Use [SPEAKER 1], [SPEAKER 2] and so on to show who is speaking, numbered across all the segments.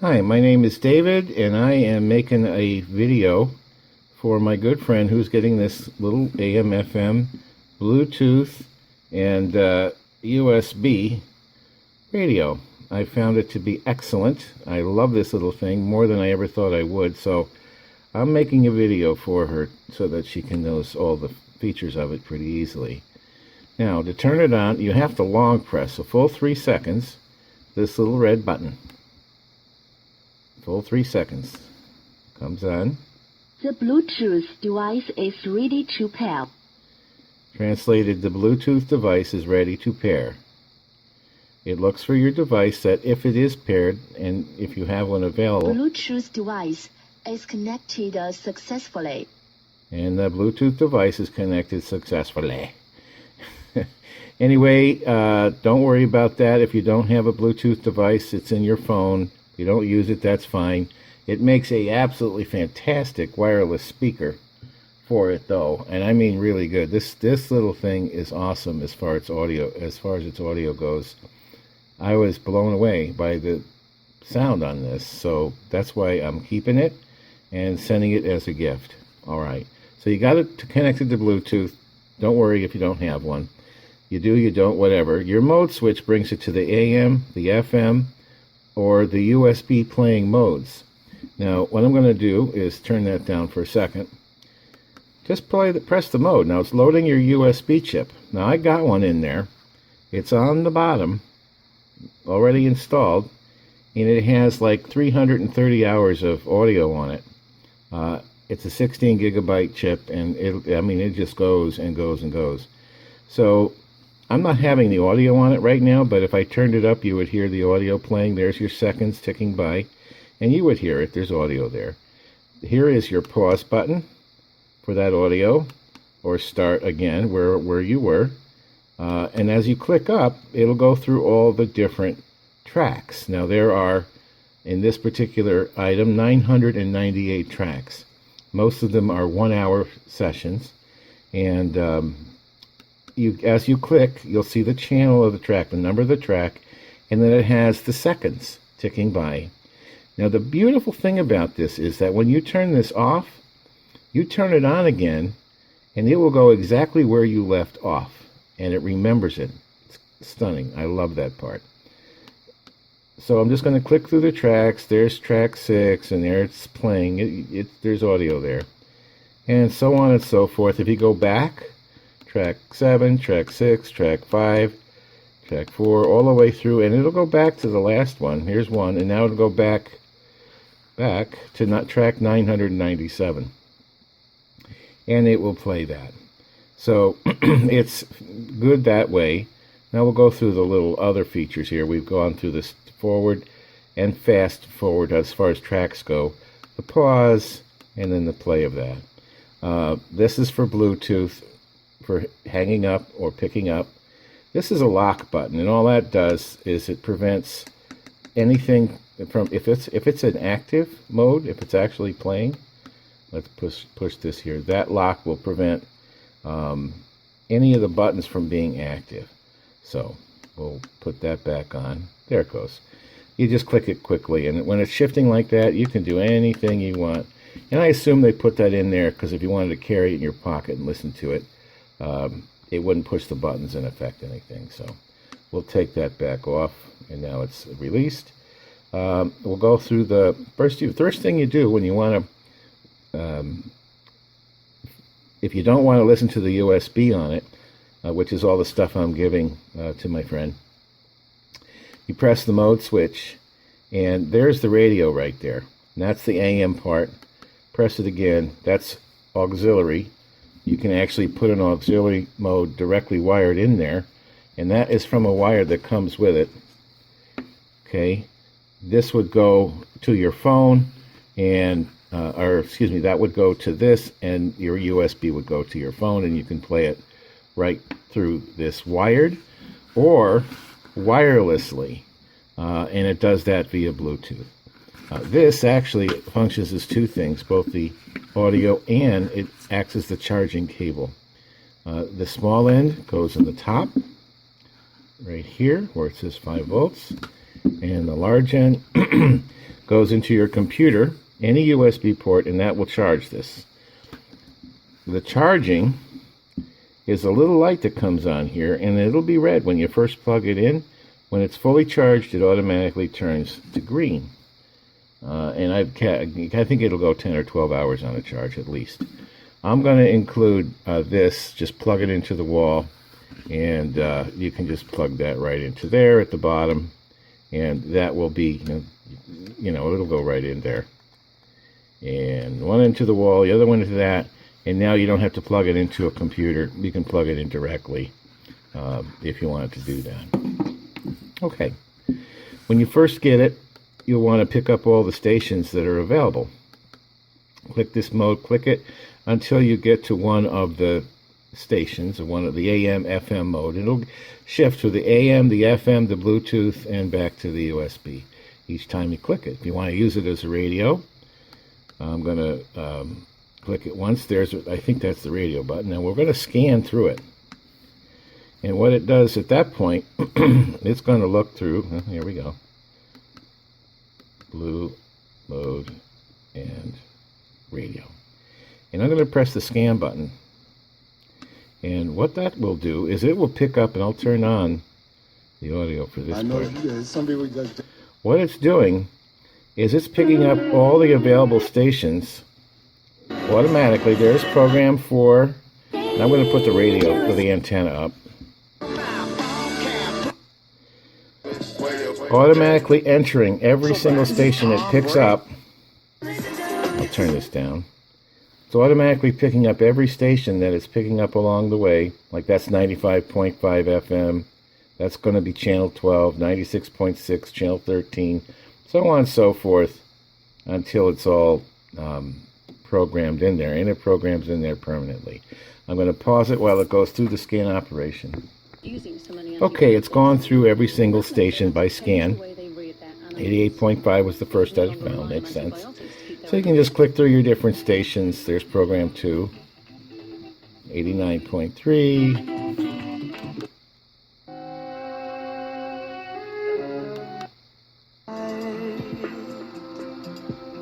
[SPEAKER 1] Hi, my name is David, and I am making a video for my good friend who's getting this little AM/FM, Bluetooth, and USB radio. I found it to be excellent. I love this little thing more than I ever thought I would, so I'm making a video for her so that she can notice all the features of it pretty easily. Now, to turn it on, you have to long press a full 3 seconds this little red button. Full 3 seconds. Comes on.
[SPEAKER 2] The Bluetooth device is ready to pair.
[SPEAKER 1] Translated, the Bluetooth device is ready to pair. It looks for your device that if it is paired, and if you have one available.
[SPEAKER 2] Bluetooth device is connected successfully.
[SPEAKER 1] And the Bluetooth device is connected successfully. Anyway, don't worry about that. If you don't have a Bluetooth device, it's in your phone. If you don't use it, that's fine. It makes a absolutely fantastic wireless speaker for it, though, and I mean really good. This little thing is awesome as far as its audio goes. I was blown away by the sound on this, so that's why I'm keeping it and sending it as a gift. All right, so you got it connected to Bluetooth. Don't worry if you don't have one. You do, you don't, whatever. Your mode switch brings it to the AM, the FM, or the USB playing modes. Now, what I'm going to do is turn that down for a second. Just press the mode. Now, it's loading your USB chip. Now, I got one in there. It's on the bottom, already installed, and it has like 330 hours of audio on it. It's a 16 gigabyte chip, and it just goes and goes and goes. So, I'm not having the audio on it right now, but if I turned it up, you would hear the audio playing. There's your seconds ticking by, and you would hear it. There's audio there. Here is your pause button for that audio, or start again where you were. And as you click up, it'll go through all the different tracks. Now, there are, in this particular item, 998 tracks. Most of them are 1-hour sessions, and as you click, you'll see the channel of the track, the number of the track, and then it has the seconds ticking by. Now, the beautiful thing about this is that when you turn this off, you turn it on again, and it will go exactly where you left off, and it remembers it. It's stunning. I love that part. So I'm just going to click through the tracks. There's track 6, and there it's playing. There's audio there, and so on and so forth. If you go back, track 7, track 6, track 5, track 4, all the way through, and it'll go back to the last one. Here's one, and now it'll go back to track 997, and it will play that. So it's good that way. Now we'll go through the little other features here. We've gone through this forward and fast forward as far as tracks go, the pause, and then the play of that. This is for Bluetooth, for hanging up or picking up. This is a lock button, and all that does is it prevents anything from, if it's an active mode, if it's actually playing. Let's push this here. That lock will prevent any of the buttons from being active. So we'll put that back on. There it goes. You just click it quickly, and when it's shifting like that, you can do anything you want. And I assume they put that in there because if you wanted to carry it in your pocket and listen to it, it wouldn't push the buttons and affect anything. So we'll take that back off, and now it's released. We'll go through the first thing you do when you want to, if you don't want to listen to the USB on it, which is all the stuff I'm giving to my friend, you press the mode switch, and there's the radio right there. And that's the AM part. Press it again. That's auxiliary. You can actually put an auxiliary mode directly wired in there, and that is from a wire that comes with it. Okay, this would go to your phone, and that would go to this, and your USB would go to your phone, and you can play it right through this wired or wirelessly, and it does that via Bluetooth. This actually functions as two things, both the audio and it acts as the charging cable. The small end goes in the top, right here, where it says 5 volts, and the large end goes into your computer, any USB port, and that will charge this. The charging is a little light that comes on here, and it'll be red when you first plug it in. When it's fully charged, it automatically turns to green. And I think it'll go 10 or 12 hours on a charge at least. I'm going to include this, just plug it into the wall, and you can just plug that right into there at the bottom, and that will be, it'll go right in there. And one into the wall, the other one into that, and now you don't have to plug it into a computer. You can plug it in directly if you wanted to do that. Okay. When you first get it, you'll want to pick up all the stations that are available. Click this mode, click it until you get to one of the stations, or one of the AM, FM mode. It'll shift to the AM, the FM, the Bluetooth, and back to the USB each time you click it. If you want to use it as a radio, I'm going to click it once. I think that's the radio button. Now we're going to scan through it. And what it does at that point, it's going to look through, here we go, blue, mode, and radio. And I'm going to press the scan button. And what that will do is it will pick up, and I'll turn on the audio for this part.
[SPEAKER 3] Some people just...
[SPEAKER 1] What it's doing is it's picking up all the available stations automatically. There's program 4. And I'm going to put the radio, the antenna up. Automatically entering every single station it picks up. I'll turn this down. It's automatically picking up every station that it's picking up along the way. Like that's 95.5 FM. That's going to be channel 12, 96.6, channel 13, so on and so forth until it's all programmed in there. And it programs in there permanently. I'm going to pause it while it goes through the scan operation. Okay, it's gone through every single station by scan. 88.5 was the first that it found. Makes sense. So you can just click through your different stations. There's program 2. 89.3.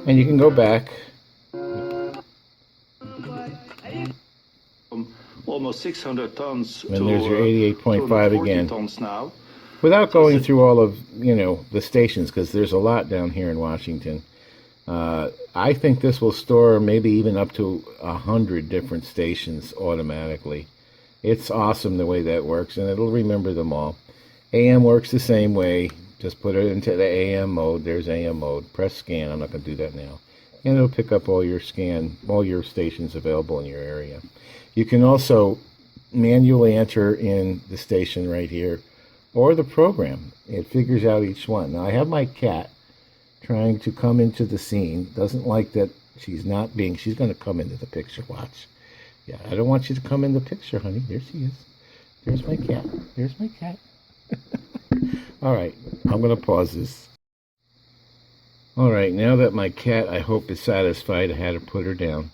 [SPEAKER 1] And you can go back.
[SPEAKER 4] Almost 600 tons
[SPEAKER 1] and
[SPEAKER 4] to,
[SPEAKER 1] there's your 88.5 again.
[SPEAKER 4] Tons now.
[SPEAKER 1] Without going through all of, the stations, because there's a lot down here in Washington. I think this will store maybe even up to 100 different stations automatically. It's awesome the way that works, and it'll remember them all. AM works the same way. Just put it into the AM mode. There's AM mode. Press scan. I'm not going to do that now. And it'll pick up all your stations available in your area. You can also manually enter in the station right here, or the program. It figures out each one. Now I have my cat trying to come into the scene. Doesn't like that she's going to come into the picture. Watch. Yeah, I don't want you to come in the picture, honey. There she is. There's my cat. There's my cat. All right, I'm going to pause this. All right, now that my cat, I hope, is satisfied, I had to put her down.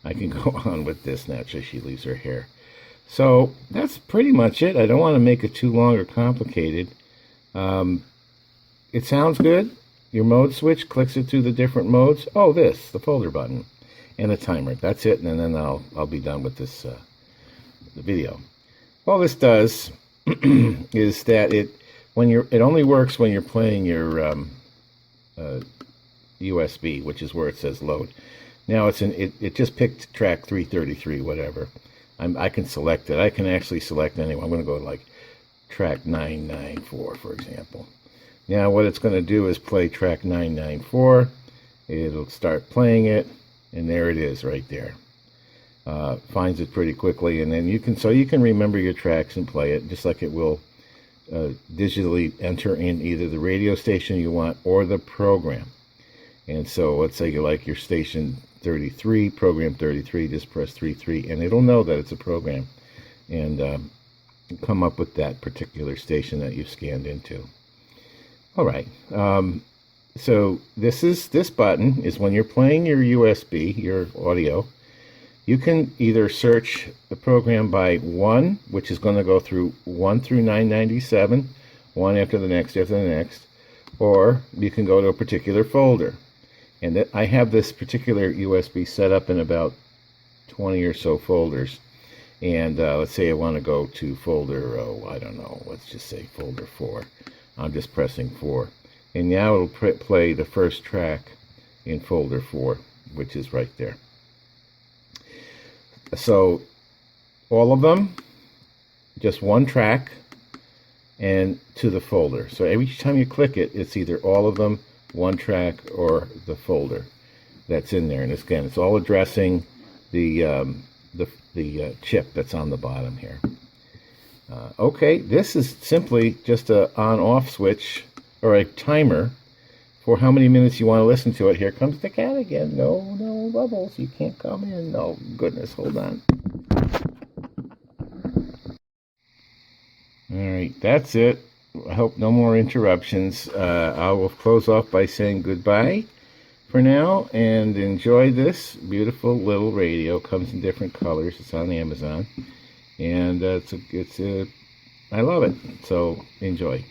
[SPEAKER 1] I can go on with this. Naturally, she leaves her hair. So that's pretty much it. I don't want to make it too long or complicated. It sounds good. Your mode switch clicks it through the different modes. Oh, the folder button and the timer. That's it, and then I'll be done with this the video. All this does is that it only works when you're playing your USB, which is where it says load. Now it just picked track 333, whatever. I can select it. I can actually select anyone. I'm going to go like track 994, for example. Now what it's going to do is play track 994. It'll start playing it, and there it is right there. Finds it pretty quickly, and then you can remember your tracks and play it, just like it will digitally enter in either the radio station you want or the program. And so let's say you like your station 33, program 33, just press 33, and it'll know that it's a program and come up with that particular station that you've scanned into. All right. So this button is when you're playing your USB, your audio. You can either search the program by 1, which is going to go through 1 through 997, one after the next, or you can go to a particular folder. And I have this particular USB set up in about 20 or so folders. And let's say I want to go to folder, I don't know, let's just say folder 4. I'm just pressing 4. And now it'll play the first track in folder 4, which is right there. So all of them, just one track, and to the folder. So every time you click it, it's either all of them, one track, or the folder that's in there. And again, it's all addressing the chip that's on the bottom here. Okay, this is simply just a on-off switch, or a timer, for how many minutes you want to listen to it. Here comes the cat again. No, Bubbles, you can't come in. No, goodness, hold on. All right, that's it. I hope no more interruptions. I will close off by saying goodbye for now, and enjoy this beautiful little radio. Comes in different colors. It's on Amazon, and I love it. So enjoy.